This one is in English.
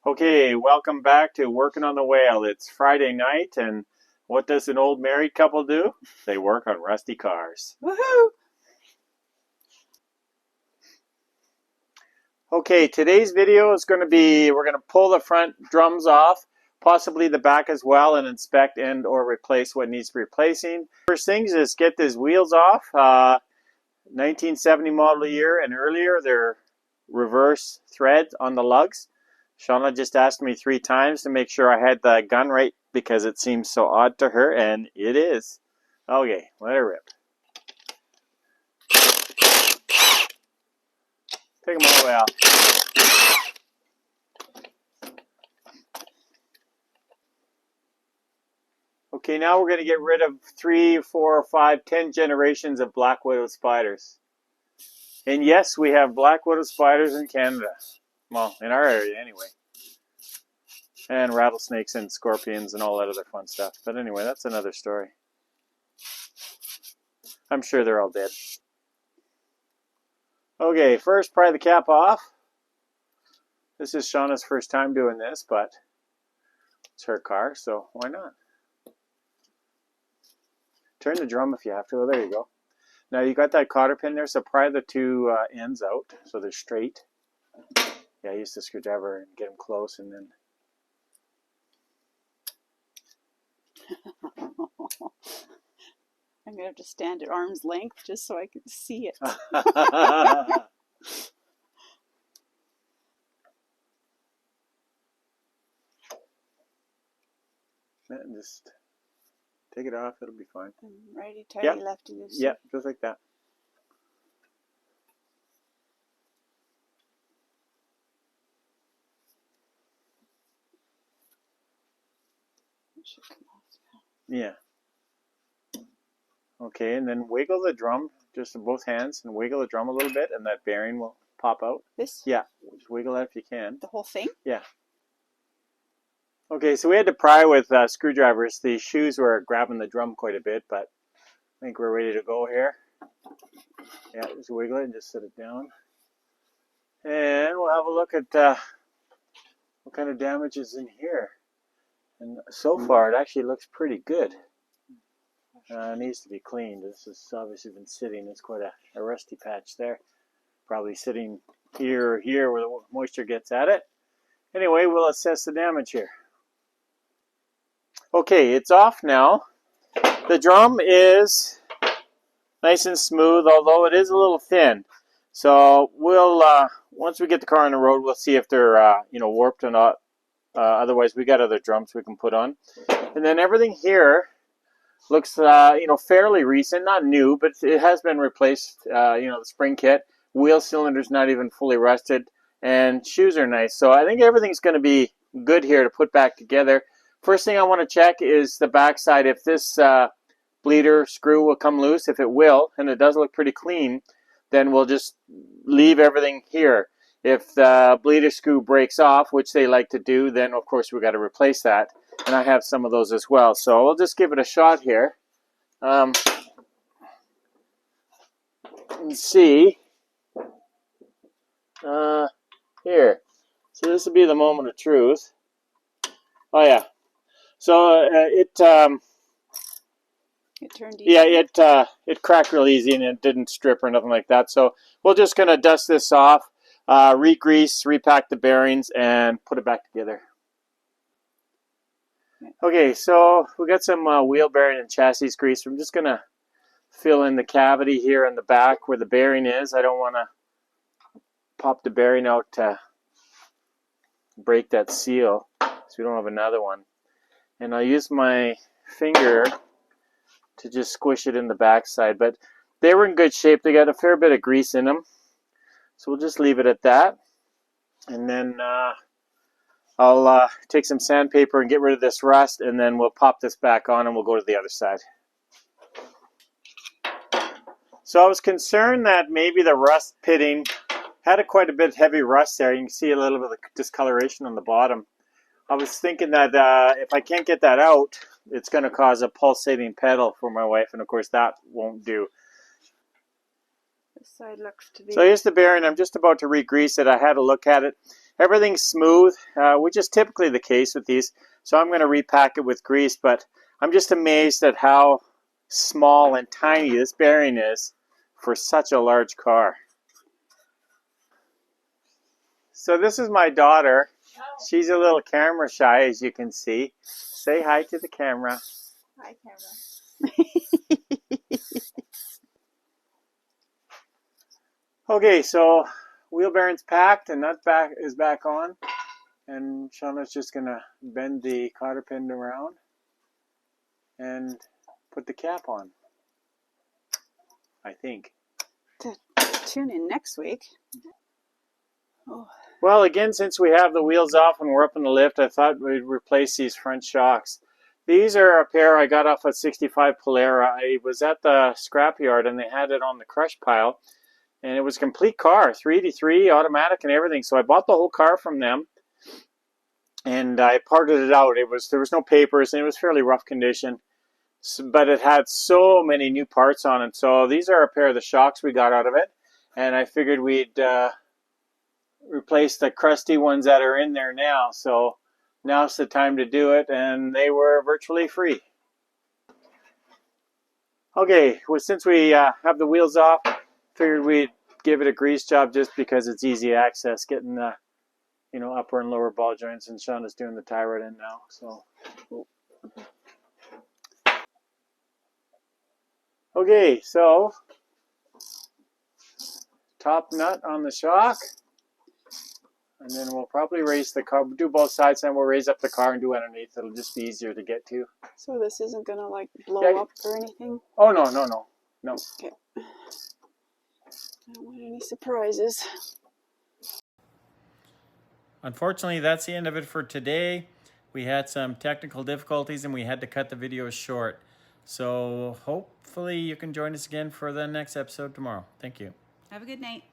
Okay, welcome back to Working on the Whale. It's Friday night, and what does an old married couple do? They work on rusty cars. Woohoo! Okay, today's video is going to be, we're going to pull the front drums off, possibly the back as well, and inspect and or replace what needs replacing. First things is get these wheels off. 1970 model year and earlier, they're reverse thread on the lugs. Shauna just asked me 3 times to make sure I had the gun right because it seems so odd to her, and it is. Okay, let her rip. Take them all the way out. Okay, now we're going to get rid of 3, 4, 5, 10 generations of black widow spiders. And yes, we have black widow spiders in Canada. Well, in our area anyway. And rattlesnakes and scorpions and all that other fun stuff. But anyway, that's another story. I'm sure they're all dead. Okay, first pry the cap off. This is Shauna's first time doing this, but it's her car, so why not? Turn the drum if you have to. Oh, there you go. Now you got that cotter pin there, so pry the 2 ends out so they're straight. Yeah, use the screwdriver and get them close, and then. I'm going to have to stand at arm's length just so I can see it. And just take it off, it'll be fine. Righty, tighty, Yep. lefty, loosey. Yep, just like that. It should come off now. Yeah. Okay, and then wiggle the drum just in both hands and wiggle the drum a little bit, and that bearing will pop out. This? Yeah, just wiggle that if you can. The whole thing? Yeah. Okay, so we had to pry with screwdrivers. The shoes were grabbing the drum quite a bit, but I think we're ready to go here. Yeah, just wiggle it and just set it down. And we'll have a look at what kind of damage is in here. And so far, it actually looks pretty good. It needs to be cleaned. This has obviously been sitting. It's quite a rusty patch there. Probably sitting here or here where the moisture gets at it. Anyway, we'll assess the damage here. Okay, it's off now. The drum is nice and smooth, although it is a little thin. So we'll once we get the car on the road, we'll see if they're warped or not. Otherwise, we got other drums we can put on. And then everything here looks fairly recent, not new, but it has been replaced. The spring kit, wheel cylinder's not even fully rusted, and shoes are nice. So I think everything's going to be good here to put back together. First thing I want to check is the backside. If this bleeder screw will come loose, if it will, and it does look pretty clean, then we'll just leave everything here. If the bleeder screw breaks off, which they like to do, then of course we've got to replace that. And I have some of those as well. So we'll just give it a shot here. Let's see. Here. So this will be the moment of truth. Oh yeah. So it turned easy. yeah, it cracked real easy and it didn't strip or nothing like that. So we're just gonna dust this off, re-grease, repack the bearings, and put it back together. Okay, so we got some wheel bearing and chassis grease. I'm just gonna fill in the cavity here in the back where the bearing is. I don't want to pop the bearing out to break that seal, so we don't have another one. And I'll use my finger to just squish it in the backside. But they were in good shape. They got a fair bit of grease in them. So we'll just leave it at that. And then I'll take some sandpaper and get rid of this rust. And then we'll pop this back on and we'll go to the other side. So I was concerned that maybe the rust pitting had quite a bit heavy rust there. You can see a little bit of discoloration on the bottom. I was thinking that if I can't get that out, it's going to cause a pulsating pedal for my wife, and of course that won't do. This side looks to be... So here's the bearing. I'm just about to re-grease it. I had a look at it. everything's smooth, which is typically the case with these. So I'm going to repack it with grease, but I'm just amazed at how small and tiny this bearing is for such a large car. So this is my daughter. She's a little camera shy, as you can see. Say hi to the camera. Hi, camera. Okay, so wheel bearing's packed and nut is back on. And Shauna's just going to bend the cotter pin around and put the cap on, I think. Tune in next week. Oh. Well, again, since we have the wheels off and we're up in the lift, I thought we'd replace these front shocks. These are a pair I got off a 65 Polara. I was at the scrapyard and they had it on the crush pile. And it was a complete car, 383, automatic and everything. So I bought the whole car from them. And I parted it out. There was no papers and it was fairly rough condition. But it had so many new parts on it. So these are a pair of the shocks we got out of it. And I figured we'd replace the crusty ones that are in there now. So now's the time to do it. And they were virtually free. Okay, well, since we have the wheels off, figured we'd give it a grease job just because it's easy access, getting the upper and lower ball joints, and Shauna's doing the tie rod in now. So, okay, so top nut on the shock, and then we'll probably raise the car. We'll do both sides, and we'll raise up the car and do underneath. It'll just be easier to get to. So this isn't gonna like blow up or anything? Oh no. Okay. I don't want any surprises. Unfortunately, that's the end of it for today. We had some technical difficulties and we had to cut the video short. So hopefully you can join us again for the next episode tomorrow. Thank you. Have a good night.